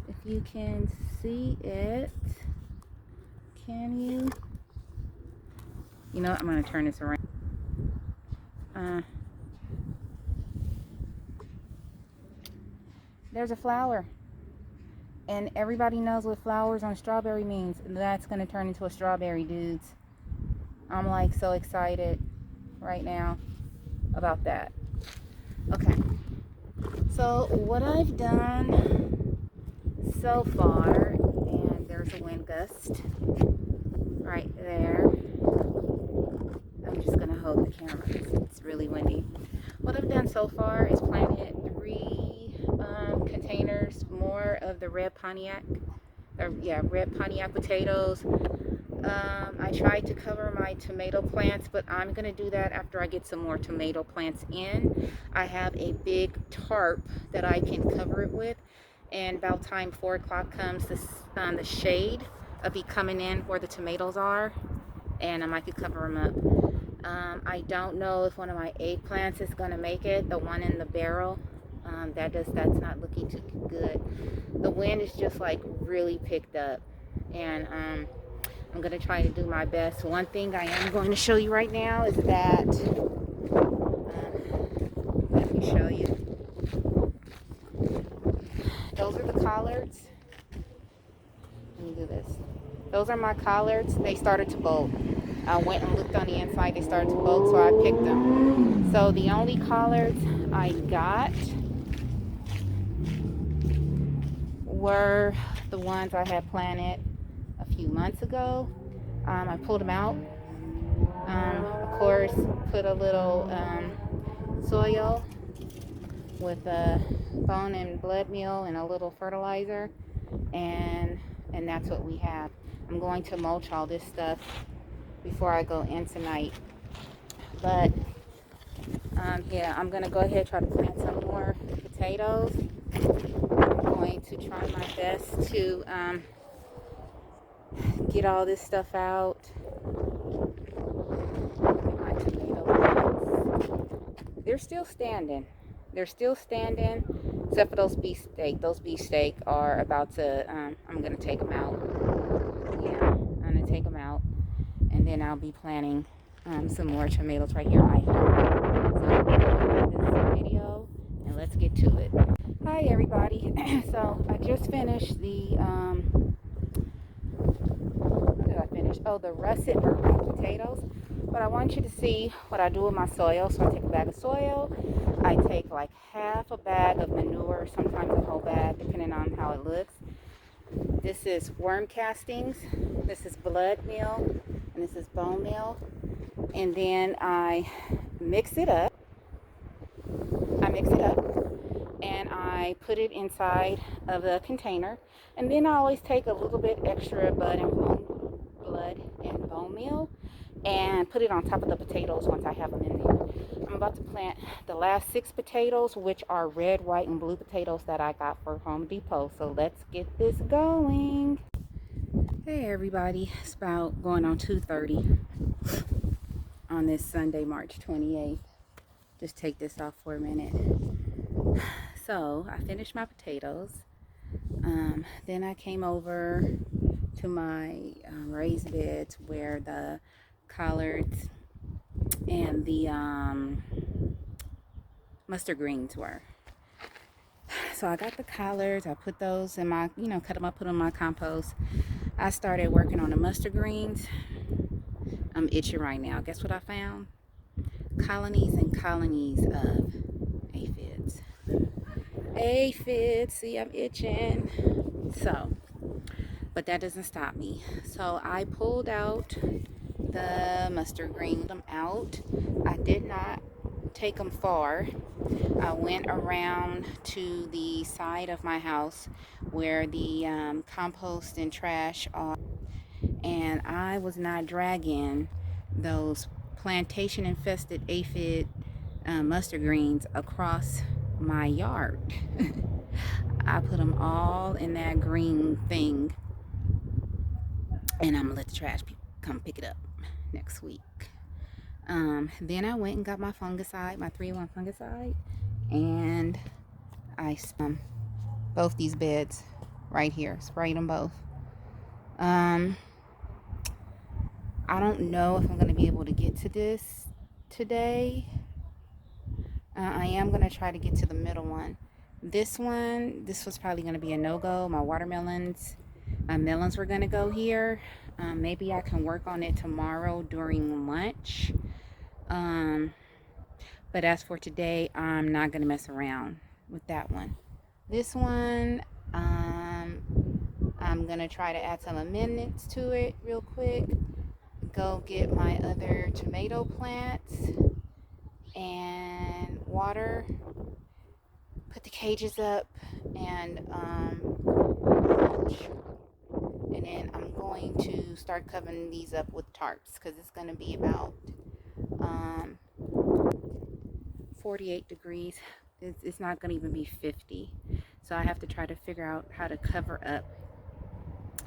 if you can see it. Can you? You know what? I'm going to turn this around. There's a flower. And everybody knows what flowers on strawberry means. That's going to turn into a strawberry, dudes. I'm like so excited right now about that. Okay. So what I've done so far, and there's a wind gust right there. I'm just going to hold the camera because it's really windy. What I've done so far is planted 3 containers more of the red Pontiac potatoes. I tried to cover my tomato plants, but I'm going to do that after I get some more tomato plants in. I have a big tarp that I can cover it with, and about time 4 o'clock comes, the shade will be coming in where the tomatoes are, and I could cover them up. I don't know if one of my eggplants is going to make it, the one in the barrel. That's not looking too good. The wind is just like really picked up, and I'm going to try to do my best. One thing I am going to show you right now is that, let me show you. Those are the collards. Let me do this. Those are my collards. They started to bolt. I went and looked on the inside. They started to bolt, so I picked them. So the only collards I got were the ones I had planted a few months ago. I pulled them out. Of course, put a little soil with a bone and blood meal and a little fertilizer, and that's what we have. I'm going to mulch all this stuff before I go in tonight. But yeah, I'm gonna go ahead and try to plant some more potatoes. I'm going to try my best to get all this stuff out. Look at my tomato plants. They're still standing. Except for those beefsteak. Those beefsteak are about to, I'm going to take them out. Yeah, I'm going to take them out. And then I'll be planting some more tomatoes right here. I hope. So I'm going to end this video and let's get to it. Hi everybody. So I just finished the, what did I finish? Oh, the russet Burbank potatoes. But I want you to see what I do with my soil. So I take a bag of soil. I take like half a bag of manure, sometimes a whole bag, depending on how it looks. This is worm castings. This is blood meal. And this is bone meal. And then I mix it up. And I put it inside of the container. And then I always take a little bit extra blood and bone meal. and put it on top of the potatoes once I have them in there. I'm about to plant the last 6 potatoes, which are red, white, and blue potatoes that I got for Home Depot. So let's get this going. Hey everybody, it's about going on 2:30 on this Sunday, March 28th. Just take this off for a minute. So I finished my potatoes. Then I came over to my raised beds where the collards and the mustard greens were. So I got the collards, I put those in my, cut them up, put them in my compost. I started working on the mustard greens. I'm itching right now. Guess what I found? Colonies and colonies of aphids. Aphids, see, I'm itching. So, but that doesn't stop me. So I pulled out the mustard greens out. I did not take them far. I went around to the side of my house where the compost and trash are, and I was not dragging those plantation infested aphid mustard greens across my yard. I put them all in that green thing, and I'm gonna let the trash people come pick it up next week. Then I went and got my fungicide, my 3-in-1 fungicide, and I both these beds right here, sprayed them both. I don't know if I'm going to be able to get to this today. I am going to try to get to the middle one. This was probably going to be a no-go. My watermelons, my melons were going to go here. Maybe I can work on it tomorrow during lunch. But as for today, I'm not going to mess around with that one. This one, I'm going to try to add some amendments to it real quick. Go get my other tomato plants and water. Put the cages up and then I'm going to start covering these up with tarps because it's going to be about 48 degrees. It's not going to even be 50. So I have to try to figure out how to cover up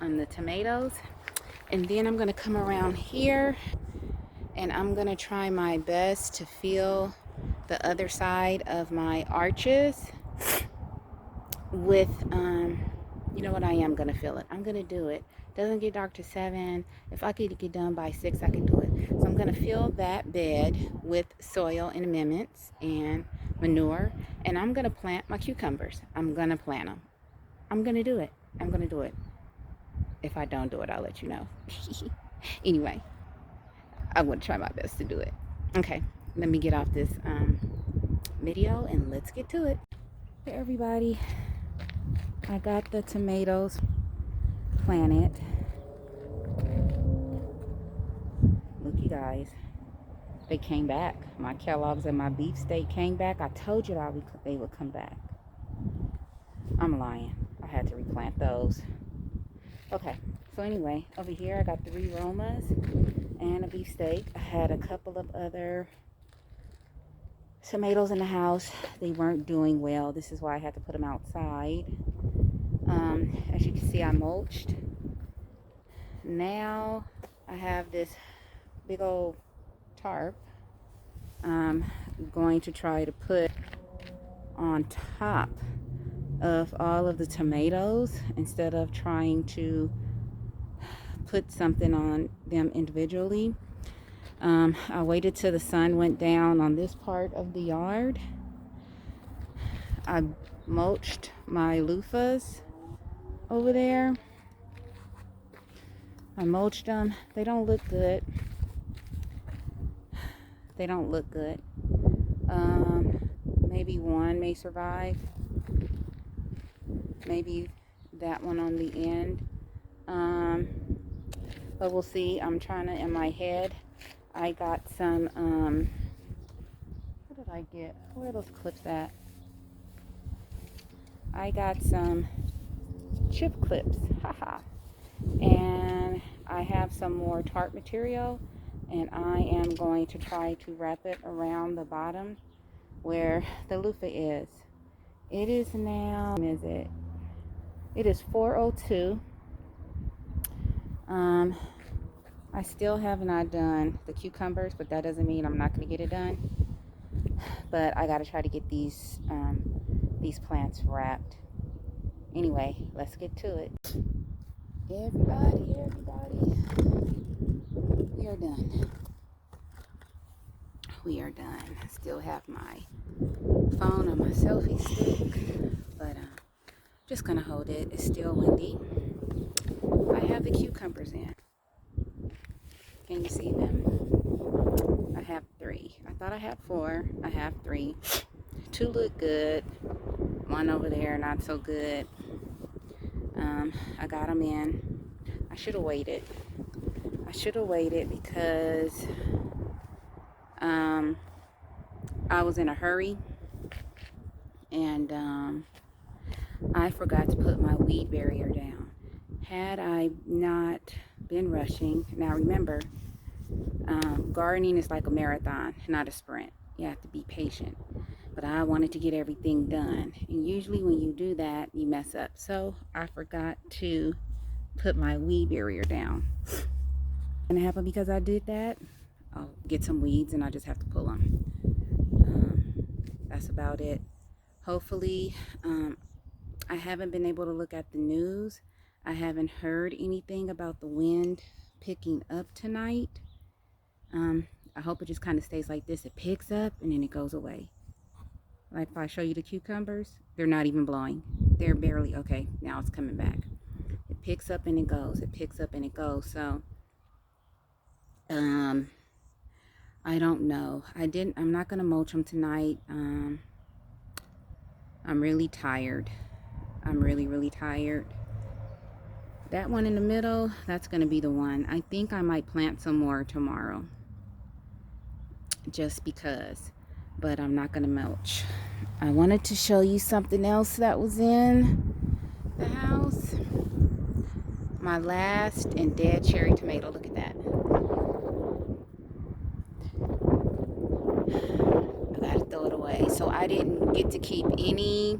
the tomatoes. And then I'm going to come around here and I'm going to try my best to fill the other side of my arches with, you know what, I am going to fill it. I'm going to do it. Doesn't get dark to 7. If I could get done by 6, I could do it. So I'm going to fill that bed with soil and amendments and manure, and I'm going to plant my cucumbers. I'm going to plant them. I'm going to do it. I'm going to do it. If I don't do it, I'll let you know. Anyway, I'm going to try my best to do it. Okay, let me get off this video and let's get to it. Hey everybody, I got the tomatoes planted. Look, you guys, they came back. My Kellogg's and my beefsteak came back. I told you that they would come back. I'm lying. I had to replant those. Okay, so anyway, over here I got 3 Romas and a beefsteak. I had a couple of other tomatoes in the house. They weren't doing well. This is why I had to put them outside. As you can see, I mulched. Now I have this big old tarp I'm going to try to put on top of all of the tomatoes instead of trying to put something on them individually. I waited till the sun went down on this part of the yard. I mulched my loofahs over there. I mulched them. They don't look good. They don't look good. Maybe one may survive. Maybe that one on the end. But we'll see. I'm trying to, in my head, I got some, what did I get? Where are those clips at? I got some chip clips, haha. And I have some more tarp material and I am going to try to wrap it around the bottom where the loofah is. It is now, it is 4:02. I still have not done the cucumbers, but that doesn't mean I'm not going to get it done. But I got to try to get these plants wrapped. Anyway, let's get to it. Everybody, we are done. We are done. I still have my phone on my selfie stick, but just gonna hold it. It's still windy. I have the cucumbers in. Can you see them? I have 3. I thought I had 4. I have 3. 2 look good. 1 over there, not so good. I got them in. I should have waited. Because I was in a hurry, and I forgot to put my weed barrier down. Had I not been rushing, now remember, gardening is like a marathon, not a sprint. You have to be patient. But I wanted to get everything done, and usually when you do that, you mess up. So I forgot to put my weed barrier down. And it happened because I did that. I'll get some weeds and I just have to pull them. That's about it. Hopefully, I haven't been able to look at the news. I haven't heard anything about the wind picking up tonight. I hope it just kind of stays like this. It picks up and then it goes away. Like if I show you the cucumbers, they're not even blowing. They're barely, okay, now it's coming back. It picks up and it goes. It picks up and it goes. So, I don't know. I'm not going to mulch them tonight. I'm really tired. I'm really tired. That one in the middle, that's going to be the one. I think I might plant some more tomorrow. Just because. But I'm not going to mulch. I wanted to show you something else that was in the house. My last and dead cherry tomato. Look at that. I got to throw it away. So I didn't get to keep any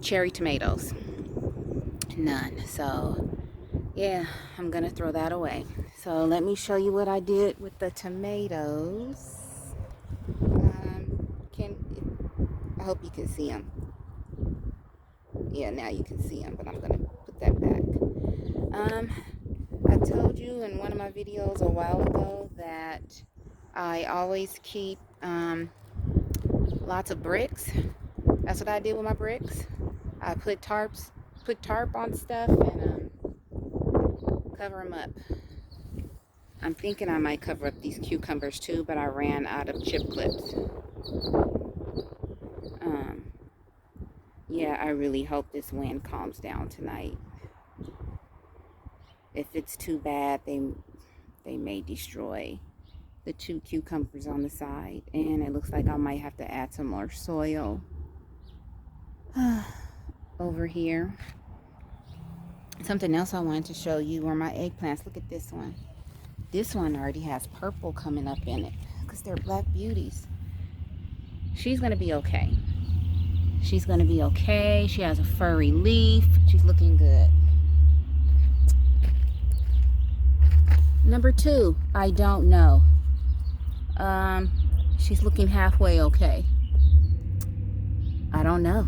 cherry tomatoes. None. So yeah, I'm going to throw that away. So let me show you what I did with the tomatoes. I hope you can see them. Yeah, now you can see them, but I'm going to put that back. I told you in one of my videos a while ago that I always keep lots of bricks. That's what I did with my bricks. I put tarp on stuff and cover them up. I'm thinking I might cover up these cucumbers too, but I ran out of chip clips. Yeah, I really hope this wind calms down tonight. If it's too bad, they may destroy the 2 cucumbers on the side, and it looks like I might have to add some more soil over here. Something else I wanted to show you are my eggplants. Look at this one. This one already has purple coming up in it because they're black beauties. She's gonna be okay. She's gonna be okay. She has a furry leaf. She's looking good. Number 2, I don't know. She's looking halfway okay. I don't know.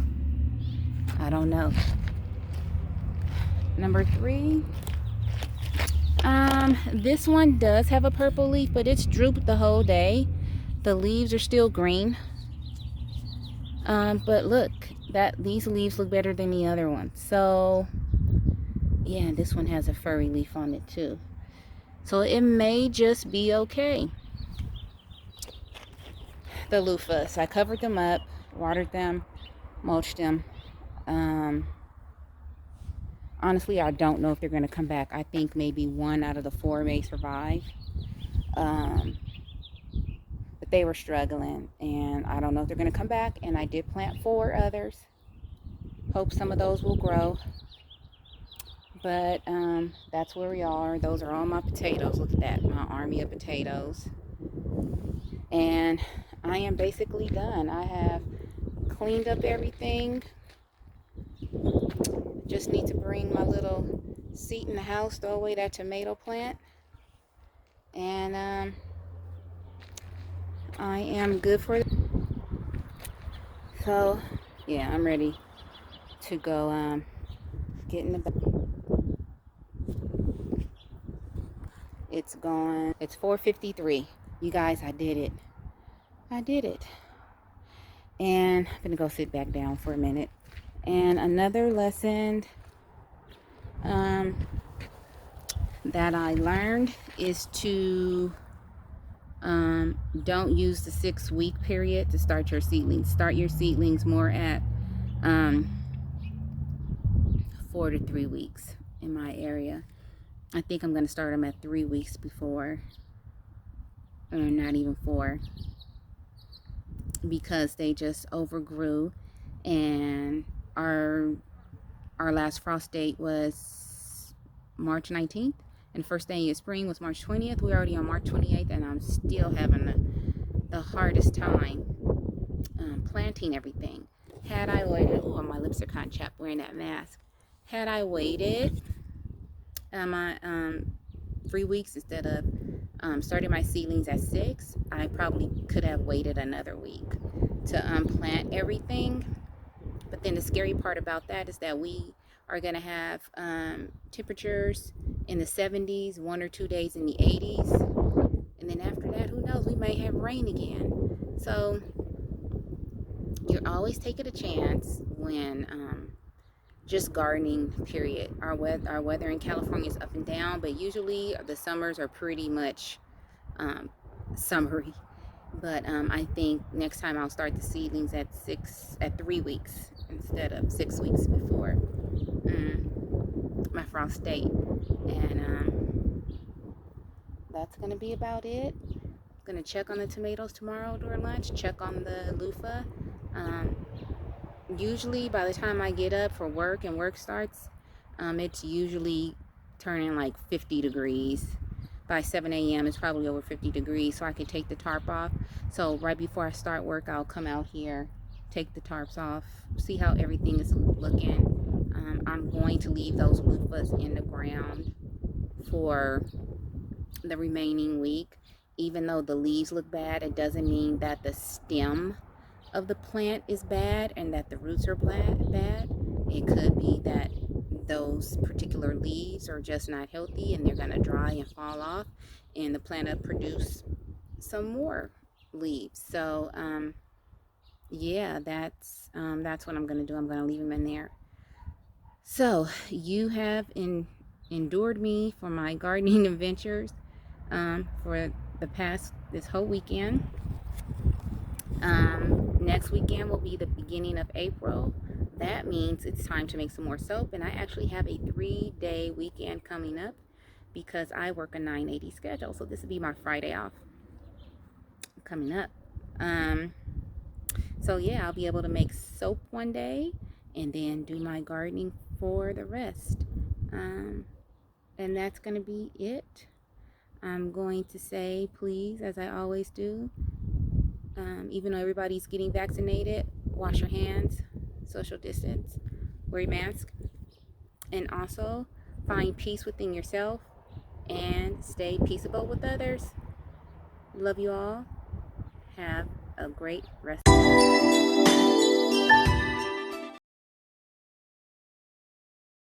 Number 3, this one does have a purple leaf, but it's drooped the whole day. The leaves are still green. But look, these leaves look better than the other ones. So yeah, this one has a furry leaf on it too. So it may just be okay. The loofahs, I covered them up, watered them, mulched them. Honestly, I don't know if they're going to come back. I think maybe 1 out of the 4 may survive. But they were struggling, and I don't know if they're going to come back. And I did plant 4 others. Hope some of those will grow. But that's where we are. Those are all my potatoes. Look at that, my army of potatoes. And I am basically done. I have cleaned up everything. Just need to bring my little seat in the house, throw away that tomato plant. And I am good for it. So yeah, I'm ready to go get in the bed. It's gone. It's 4:53. You guys, I did it. I did it. And I'm gonna go sit back down for a minute. And another lesson that I learned is to don't use the 6-week period to start your seedlings. Start your seedlings more at 4 to 3 weeks in my area. I think I'm going to start them at 3 weeks before, or not even 4, because they just overgrew. And our last frost date was March 19th, and the first day of spring was March 20th. We're already on March 28th, and I'm still having the hardest time planting everything. Had I waited, oh, my lips are kind of chapped wearing that mask. Had I waited 3 weeks instead of starting my seedlings at 6, I probably could have waited another week to plant everything. But then the scary part about that is that we are going to have temperatures in the 70s, 1 or 2 days in the 80s. And then after that, who knows, we may have rain again. So you're always taking a chance when just gardening, period. Our weather in California is up and down, but usually the summers are pretty much summery. But I think next time I'll start the seedlings at 3 weeks instead of 6 weeks before my frost date. And that's gonna be about it. I'm gonna check on the tomatoes tomorrow during lunch, check on the loofah. Usually by the time I get up for work and work starts, it's usually turning like 50 degrees. By 7 a.m. it's probably over 50 degrees, so I can take the tarp off. So right before I start work, I'll come out here, take the tarps off, see how everything is looking. I'm going to leave those loofahs in the ground for the remaining week. Even though the leaves look bad, it doesn't mean that the stem of the plant is bad and that the roots are bad. It could be that those particular leaves are just not healthy and they're going to dry and fall off, and the plant will produce some more leaves. So yeah, that's what I'm going to do. I'm going to leave them in there. So you have endured me for my gardening adventures for this whole weekend. Next weekend will be the beginning of April. That means it's time to make some more soap, and I actually have a 3-day weekend coming up because I work a 9/80 schedule, so this will be my Friday off coming up. So yeah, I'll be able to make soap one day and then do my gardening for the rest. And that's going to be it. I'm going to say, please, as I always do, even though everybody's getting vaccinated, wash your hands, social distance, wear your mask, and also find peace within yourself and stay peaceable with others. Love you all. Have a great rest.